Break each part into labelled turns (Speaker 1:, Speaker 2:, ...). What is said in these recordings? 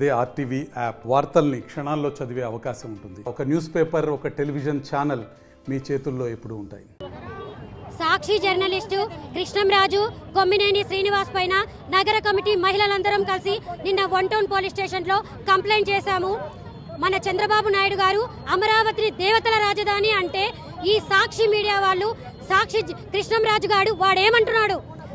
Speaker 1: అదే RTV app వార్తల్ని క్షణాల్లో చదివే అవకాశం ఉంటుంది. ఒక న్యూస్ పేపర్, ఒక టెలివిజన్ ఛానల్ మీ చేతుల్లో ఎప్పుడూ ఉంటాయి.
Speaker 2: సాక్షి జర్నలిస్టు కృష్ణంరాజు కొమ్మినేని శ్రీనివాస్ పైన నగర కమిటీ మహిళలందరం కలిసి నిన్న 1 టౌన్ పోలీస్ స్టేషన్లో కంప్లైంట్ చేశాము. మన చంద్రబాబు నాయుడు గారు అమరావతిని దేవతల రాజధాని అంటే ఈ సాక్షి మీడియా వాళ్ళు సాక్షి కృష్ణంరాజు గారు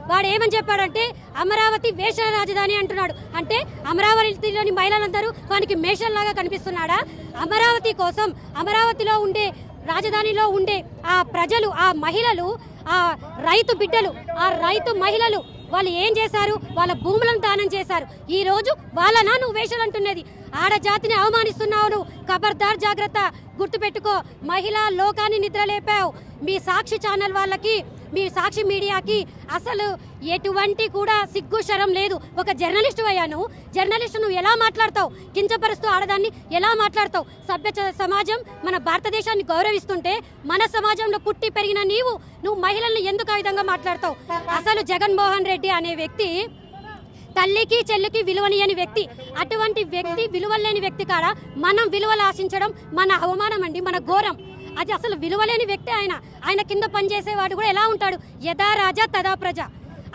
Speaker 2: వాడేమని చెప్పాడంటే అమరావతి వేషల రాజధాని అంటున్నాడు. అంటే అమరావతిలోని మహిళలందరూ వానికి మేషల్లాగా కనిపిస్తున్నాడా? అమరావతి కోసం అమరావతిలో ఉండే రాజధానిలో ఉండే ఆ ప్రజలు, ఆ మహిళలు, ఆ రైతు బిడ్డలు, ఆ రైతు మహిళలు వాళ్ళు ఏం చేశారు? వాళ్ళ భూములను దానం చేశారు. ఈ రోజు వాళ్ళనా నువ్వు వేషలు అంటున్నది? ఆడజాతిని అవమానిస్తున్నావు నువ్వు. ఖబర్దార్, జాగ్రత్త, గుర్తుపెట్టుకో. మహిళా లోకాన్ని నిద్రలేపావు. మీ సాక్షి ఛానల్ వాళ్ళకి, మీ సాక్షి మీడియాకి అసలు ఎటువంటి కూడా సిగ్గు శరం లేదు. ఒక జర్నలిస్టు అయ్యాను, జర్నలిస్టు నువ్వు ఎలా మాట్లాడతావు? కించపరుస్తూ ఆడదాన్ని ఎలా మాట్లాడతావు? సభ్య సమాజం మన భారతదేశాన్ని గౌరవిస్తుంటే మన సమాజంలో పుట్టి పెరిగిన నువ్వు మహిళల్ని ఎందుకు ఆ విధంగా మాట్లాడతావు? అసలు జగన్మోహన్ రెడ్డి అనే వ్యక్తి తల్లికి చెల్లికి విలువనియని వ్యక్తి. అటువంటి వ్యక్తి, విలువలేని వ్యక్తి కాడ మనం విలువలు ఆశించడం మన అవమానం అండి, మన ఘోరం. అది అసలు విలువలేని వ్యక్తి. ఆయన కింద పనిచేసేవాడు కూడా ఎలా ఉంటాడు? యథా రాజా తదా ప్రజ.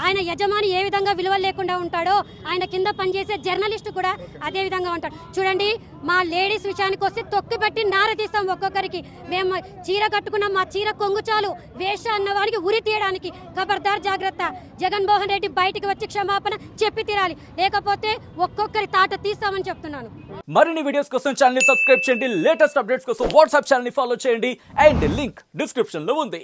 Speaker 2: ఆయన యజమాని ఏ విధంగా విలువలు లేకుండా ఉంటాడో ఆయన కింద పనిచేసే జర్నలిస్టు కూడా అదే విధంగా ఉంటాడు. చూడండి, మా లేడీస్ విషయానికి వస్తే తొక్కి పెట్టి నారదీస్తాం ఒక్కొక్కరికి. మేము చీర కట్టుకున్నాం, మా చీర కొంగు చాలు వేష అన్న వారికి ఉరి తీయడానికి. ఖబర్దార్, జాగ్రత్త. జగన్మోహన్ రెడ్డి బయటికి వచ్చి క్షమాపణ చెప్పి తీరాలి, లేకపోతే ఒక్కొక్కరి తాట తీస్తామని చెప్తున్నాను.
Speaker 3: మరిన్ని వీడియోస్ కోసం ఛానల్ ని సబ్స్క్రైబ్ చేయండి. లేటెస్ట్ అప్డేట్స్ కోసం వాట్సాప్ ఛానల్ ని ఫాలో చేయండి. అండ్ లింక్ డిస్క్రిప్షన్ లో ఉంది.